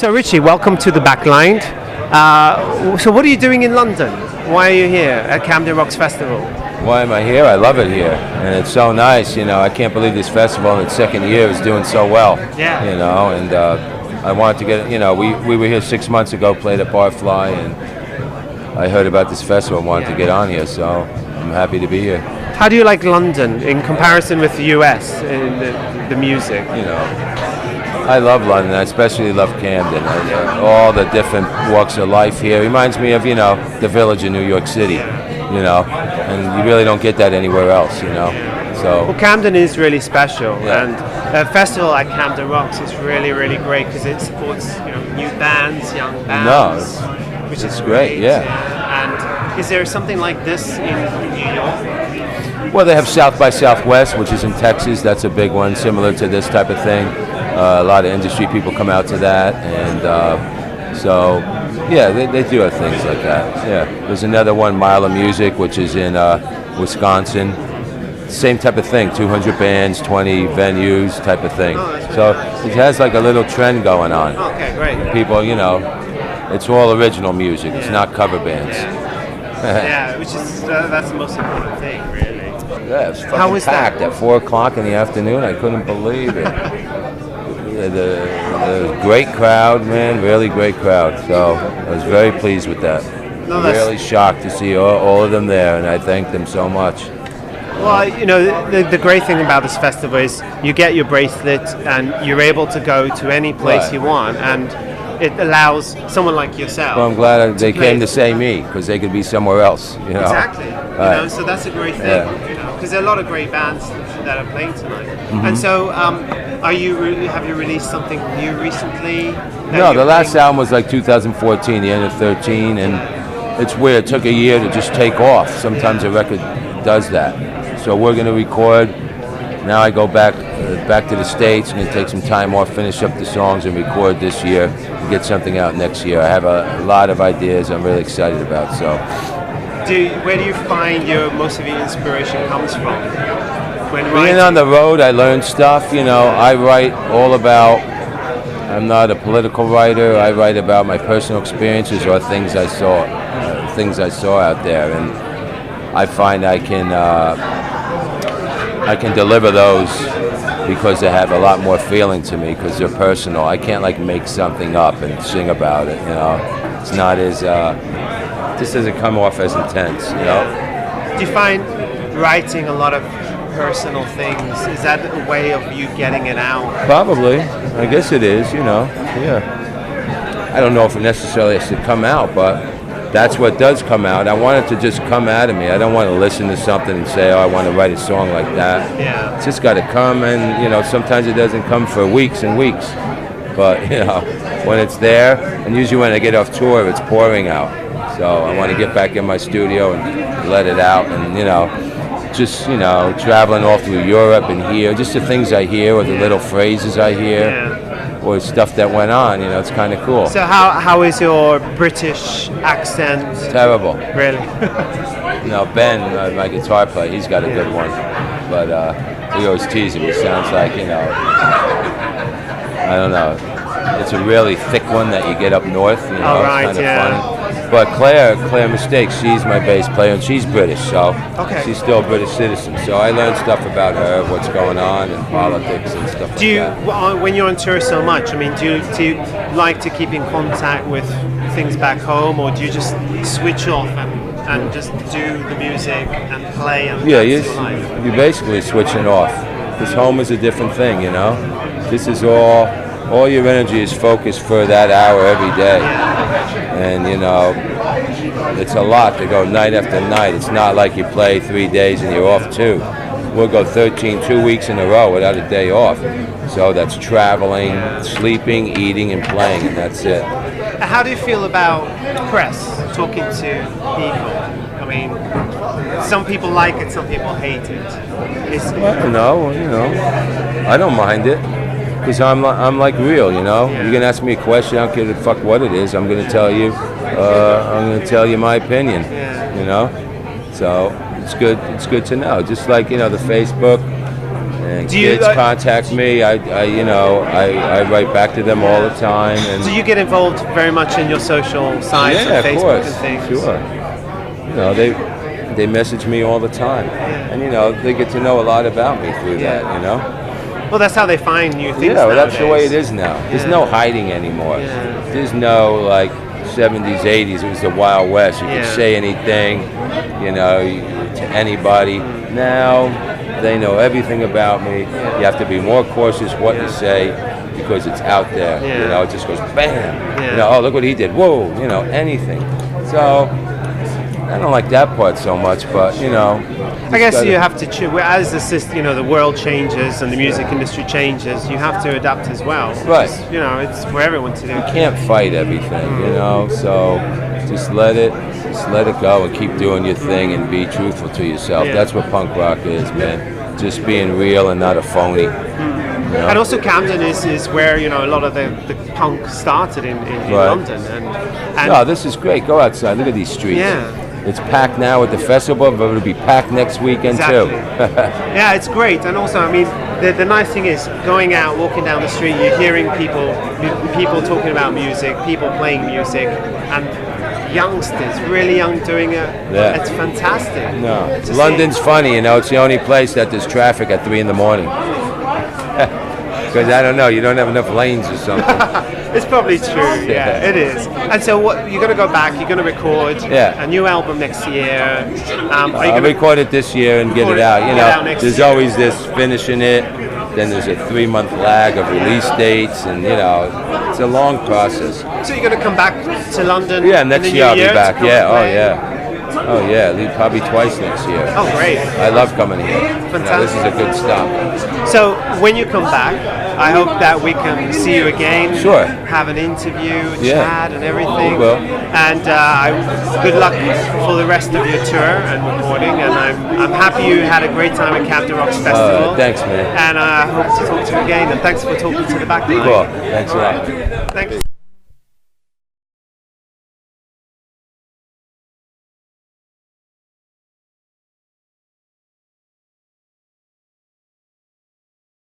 So Richie, welcome to the Backline. So what are you doing in London? Why are you here at Camden Rocks Festival? Why am I here? I love it here, and it's so nice. I can't believe this festival in its second year is doing so well. Yeah. And I wanted to get. We were here 6 months ago, played at Barfly, and I heard about this festival and wanted to get on here. So I'm happy to be here. How do you like London in comparison with the US in the music? I love London. I especially love Camden. All the different walks of life here reminds me of the Village in New York City. And you really don't get that anywhere else. So well, Camden is really special, Yeah. and a festival like Camden Rocks is really, really great because it supports new bands, young bands, which it's is great, yeah. And is there something like this in New York? Well, they have South by Southwest, which is in Texas. That's a big one, similar to this type of thing. A lot of industry people come out to that, and so yeah, they do have things like that. Yeah, there's another one, Mile of Music, which is in Wisconsin. Same type of thing, 200 bands, 20 venues type of thing. So it has like a little trend going on. Okay, great. People, it's all original music. It's not cover bands. Yeah, which is that's the most important thing, really. Yeah, it's How fucking was that? packed at 4 o'clock in the afternoon. I couldn't believe it. The great crowd, man, really great crowd. So I was very pleased with that. No, that's- Really shocked to see all of them there, and I thank them so much. Well, the great thing about this festival is you get your bracelet and you're able to go to any place Right. you want, and it allows someone like yourself. Well, I'm glad they play. came to say me, because they could be somewhere else. Exactly. Right. So that's a great thing. Yeah. Because there are a lot of great bands that are playing tonight. Mm-hmm. And so, have you released something new recently? No, the last album was like 2014, the end of 13, and it's weird. It took a year to just take off. Sometimes a record does that. So we're going to record. Now I go back to the States and take some time off, finish up the songs, and record this year and get something out next year. I have a lot of ideas I'm really excited about. So, where do you find most of your inspiration comes from? When being writing? on the road, I learn stuff. I write all about. I'm not a political writer. I write about my personal experiences or things I saw out there, and I find I can deliver those because they have a lot more feeling to me because they're personal. I can't make something up and sing about it. It's not as just doesn't come off as intense. Do you find writing a lot of personal things, is that a way of you getting it out? Probably. I guess it is. Yeah. I don't know if it necessarily has to come out, but that's what does come out. I want it to just come out of me. I don't want to listen to something and say, oh, I want to write a song like that. Yeah. It's just got to come, and sometimes it doesn't come for weeks and weeks. But when it's there, and usually when I get off tour, it's pouring out. So I want to get back in my studio and let it out, and just traveling all through Europe and here, just the things I hear or the little phrases I hear. Yeah. Or stuff that went on, it's kind of cool. So how is your British accent? Terrible. Really? Ben, my guitar player, he's got a good one. But we always tease him. He sounds like, I don't know. It's a really thick one that you get up north, Oh, right, it's kind of yeah. funny. But Claire Mistakes, she's my bass player, and she's British, so Okay. she's still a British citizen. So I learned stuff about her, what's going on, and politics and stuff like Do you, that. when you're on tour so much, do you like to keep in contact with things back home, or do you just switch off and just do the music and play and Yeah, that's your life? you're basically switching off. Because home is a different thing, This is all your energy is focused for that hour every day. And, it's a lot to go night after night. It's not like you play 3 days and you're off 2. We'll go 2 weeks in a row without a day off. So that's traveling, sleeping, eating, and playing, and that's it. How do you feel about press, talking to people? I mean, some people like it, some people hate it. I don't know, I don't mind it. Because I'm like real, You're gonna ask me a question, I don't give a fuck what it is. I'm gonna tell you. I'm gonna tell you my opinion. So it's good. It's good to know. Just like the Facebook And Do you, kids contact me. I write back to them all the time. And do you get involved very much in your social sites, yeah, on of Facebook course, and things? sure. They message me all the time, and they get to know a lot about me through that. Well, that's how they find new things. Yeah, well, that's the way it nowadays. is now. There's no hiding anymore. Yeah. There's no like 70s, 80s. It was the Wild West. You could say anything, to anybody. Now they know everything about me. You have to be more cautious what you say because it's out there. Yeah. It just goes bam. Yeah. Oh, look what he did. Whoa, anything. So I don't like that part so much, but I guess you have to as the world changes and the music industry changes, you have to adapt as well. Right. It's for everyone to do. You can't fight everything, so just let it go and keep doing your thing and be truthful to yourself. Yeah. That's what punk rock is, man. Just being real and not a phony. And also Camden is where a lot of the punk started in London. And no, this is great. Go outside. Look at these streets. Yeah. It's packed now at the festival, but it'll be packed next weekend Exactly. too. Yeah, it's great. And also, the nice thing is going out, walking down the street, you're hearing people talking about music, people playing music, and youngsters, really young, doing it. Yeah. It's fantastic. No, to London's see. funny. It's the only place that there's traffic at 3 a.m. Because I don't know, you don't have enough lanes or something. It's probably true. Yeah, it is. And so, what you're going to go back? You're going to record a new album next year. I'll record it this year and get it out. There's always this finishing it. Then there's a 3-month lag of release dates, and it's a long process. So you're going to come back to London? Yeah, next year I'll be back. Yeah. Oh yeah, probably twice next year. Oh, great. I love coming here. Fantastic. This is a good stop. So when you come back, I hope that we can see you again. Sure. Have an interview, chat, and everything. We will. And good luck for the rest of your tour and recording. And I'm happy you had a great time at Camden Rocks Festival. Thanks, man. And I hope to talk to you again. And thanks for talking to the Backline. Cool. Thanks a lot. Thanks.